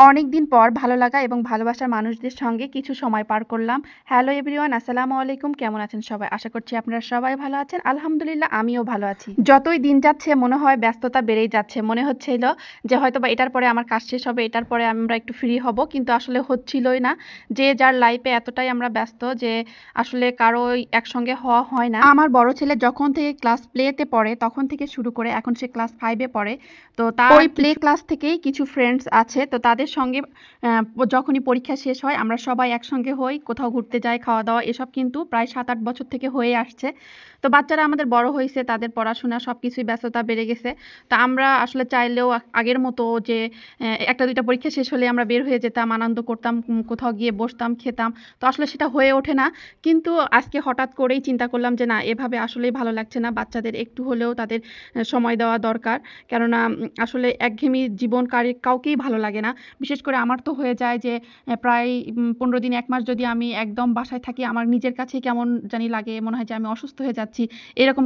অনেকদিন পর ভালো লাগা এবং ভালোবাসার মানুষদের সঙ্গে কিছু সময় পার করলাম। হ্যালো এভরিওয়ান, আসসালামু আলাইকুম। কেমন আছেন সবাই? আশা করছি আপনারা সবাই ভালো আছেন। আলহামদুলিল্লাহ আমিও ভালো আছি। যতই দিন যাচ্ছে মনে হয় ব্যস্ততা বেড়েই যাচ্ছে। মনে হচ্ছিল যে হয়তোবা এটার পরে আমার কাজ শেষ হবে, এটার পরে আমরা একটু ফ্রি হব। কিন্তু আসলে হচ্ছিলই না। যে যার লাইফে এতটাই আমরা ব্যস্ত যে আসলে কারোই একসঙ্গে হওয়া হয় না। আমার বড় ছেলে যখন থেকে ক্লাস প্লেতে পড়ে তখন থেকে শুরু করে এখন সে ক্লাস 5 এ পড়ে। তো তার ওই প্লে ক্লাস থেকেই কিছু ফ্রেন্ডস আছে। তো তাদের সঙ্গে যখনই পরীক্ষা শেষ হয় আমরা সবাই একসঙ্গে হই, কোথাও ঘুরতে যাই, খাওয়া দাওয়া এসব কিন্তু প্রায় 7-8 বছর থেকে হয়ে আসছে। তো বাচ্চারা আমাদের বড় হয়েছে, তাদের পড়াশোনা সব কিছুই ব্যস্ততা বেড়ে গেছে। তো আমরা আসলে চাইলেও আগের মতো যে একটা দুইটা পরীক্ষা শেষ হলে আমরা বের হয়ে যেতাম, আনন্দ করতাম, কোথাও গিয়ে বসতাম, খেতাম। তো আসলে সেটা হয়ে ওঠে না। কিন্তু আজকে হঠাৎ করেই চিন্তা করলাম যে না, এভাবে আসলেই ভালো লাগছে না। বাচ্চাদের একটু হলেও তাদের সময় দেওয়া দরকার। কেননা আসলে একঘেয়েমি জীবন কাউকেই ভালো লাগে না। বিশেষ করে আমার তো হয়ে যায় যে প্রায় 15 দিন 1 মাস যদি আমি একদম বাসায় থাকি আমার নিজের কাছেই কেমন জানি লাগে, মনে হয় যে আমি অসুস্থ হয়ে যাচ্ছি। এরকম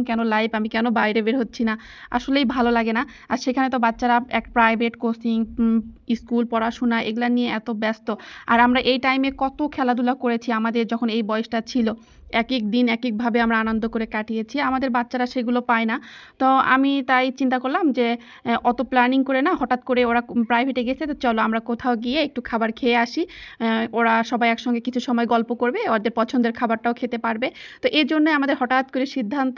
কেন লাইফ, আমি কেন বাইরে বের হচ্ছি না, আসলেই ভালো লাগে না। আর সেখানে তো বাচ্চারা এক প্রাইভেট কোচিং, স্কুল পড়াশোনা এগুলা নিয়ে এত ব্যস্ত। আর আমরা এই টাইমে কত খেলাধুলা করেছি আমাদের যখন এই বয়সটা ছিল, এক এক দিন এক একভাবে আমরা আনন্দ করে কাটিয়েছি, আমাদের বাচ্চারা সেগুলো পায় না। তো আমি তাই চিন্তা করলাম যে অত প্ল্যানিং করে না, হঠাৎ করে ওরা প্রাইভেটে গেছে, তো চলো আমরা কোথাও গিয়ে একটু খাবার খেয়ে আসি। ওরা সবাই একসঙ্গে কিছু সময় গল্প করবে, ওদের পছন্দের খাবারটাও খেতে পারবে। তো এই জন্য আমাদের হঠাৎ করে সিদ্ধান্ত,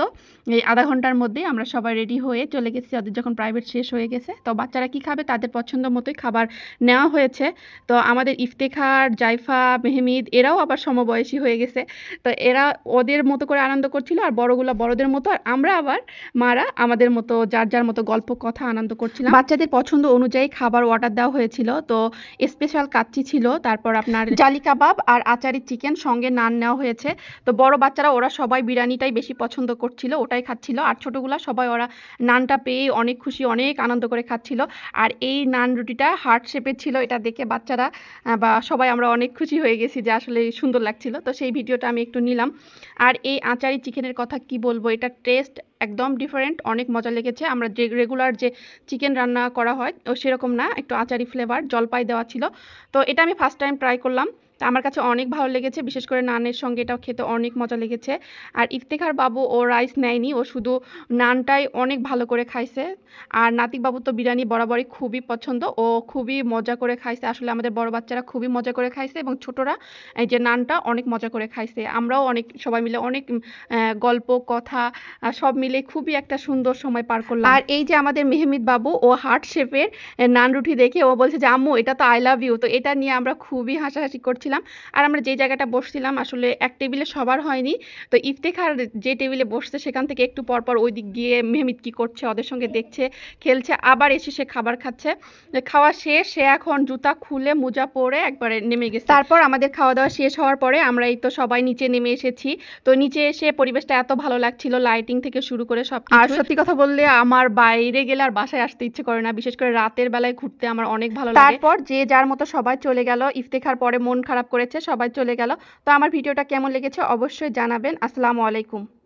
এই আধা ঘন্টার মধ্যেই আমরা সবাই রেডি হয়ে চলে গেছি। ওদের যখন প্রাইভেট শেষ হয়ে গেছে, তো বাচ্চারা কি খাবে তাদের পছন্দ মতোই খাবার নেওয়া হয়েছে। তো আমাদের ইফতেখার, জাইফা, মেহমিদ এরাও আবার সমবয়সী হয়ে গেছে। তো এরা ওদের মতো করে আনন্দ করছিল, আর বড়গুলা বড়দের মতো, আর আমরা আবার মারা আমাদের মতো যার যার মতো গল্প কথা আনন্দ করছিলাম। বাচ্চাদের পছন্দ অনুযায়ী খাবার অর্ডার দেওয়া হয়েছিল। তো স্পেশাল কাচ্চি ছিল, তারপর আপনার জালি কাবাব আর আচারি চিকেন, সঙ্গে নান নেওয়া হয়েছে। তো বড় বাচ্চারা ওরা সবাই বিরিয়ানিটাই বেশি পছন্দ করছিল, ওটাই খাচ্ছিল। আর ছোটগুলা সবাই ওরা নানটা পেয়ে অনেক খুশি, অনেক আনন্দ করে খাচ্ছিল। আর এই নান রুটিটা হার্ট শেপের ছিল, এটা দেখে বাচ্চারা বা সবাই আমরা অনেক খুশি হয়ে গেছি যে আসলে সুন্দর লাগছিল। তো সেই ভিডিওটা আমি একটু নিলাম। আর এই আচারি চিকেনের কথা কি বলবো, এটা টেস্ট একদম ডিফারেন্ট, অনেক মজা লেগেছে। আমরা যে রেগুলার যে চিকেন রান্না করা হয় ও সেরকম না, একটু আচারি ফ্লেভার, জলপাই দেওয়া ছিল। তো এটা আমি ফার্স্ট টাইম ট্রাই করলাম। তো আমার কাছে অনেক ভালো লেগেছে, বিশেষ করে নানের সঙ্গে এটাও খেতে অনেক মজা লেগেছে। আর ইফতেখার বাবু ও রাইস নেয়নি, ও শুধু নানটাই অনেক ভালো করে খাইছে। আর নাতিক বাবু তো বিরিয়ানি বরাবরই খুবই পছন্দ, ও খুবই মজা করে খাইছে। আসলে আমাদের বড় বাচ্চারা খুবই মজা করে খাইছে এবং ছোটরা এই যে নানটা অনেক মজা করে খাইছে। আমরাও অনেক সবাই মিলে অনেক গল্প কথা সব মিলে খুবই একটা সুন্দর সময় পার করলাম। আর এই যে আমাদের মেহমিদ বাবু, ও হার্ট শেপের নান রুটি দেখে ও বলছে যে আম্মু এটা তো আই লাভ ইউ। তো এটা নিয়ে আমরা খুবই হাসাহাসি করছিলাম। আর আমরা যে জায়গাটা বসছিলাম আসলে এক টেবিলে সবার হয়নি। তো ইফতেখার যে টেবিলে বসছে সেখান থেকে একটু পর পর ওই দিক গিয়ে মেহমিদ কি করছে ওদের সঙ্গে দেখছে, খেলছে, আবার এসে সে খাবার খাচ্ছে। খাওয়া শেষ, সে এখন জুতা খুলে মোজা পরে একবারে নেমে গেছে। তারপর আমাদের খাওয়া দাওয়া শেষ হওয়ার পরে আমরা এই তো সবাই নিচে নেমে এসেছি। তো নিচে এসে পরিবেশটা এত ভালো লাগছিল, লাইটিং থেকে শুরু করে সব। আর সত্যি কথা বললে আমার বাইরে গেলে আর বাসায় আসতে ইচ্ছে করে না, বিশেষ করে রাতের বেলায় ঘুরতে আমার অনেক ভালো লাগে। তারপর যে যার মতো সবাই চলে গেল, ইফতেখার পরে মন খারাপ করেছে, সবাই চলে গেল। তো আমার ভিডিওটা কেমন লেগেছে অবশ্যই জানাবেন। আসসালামু আলাইকুম।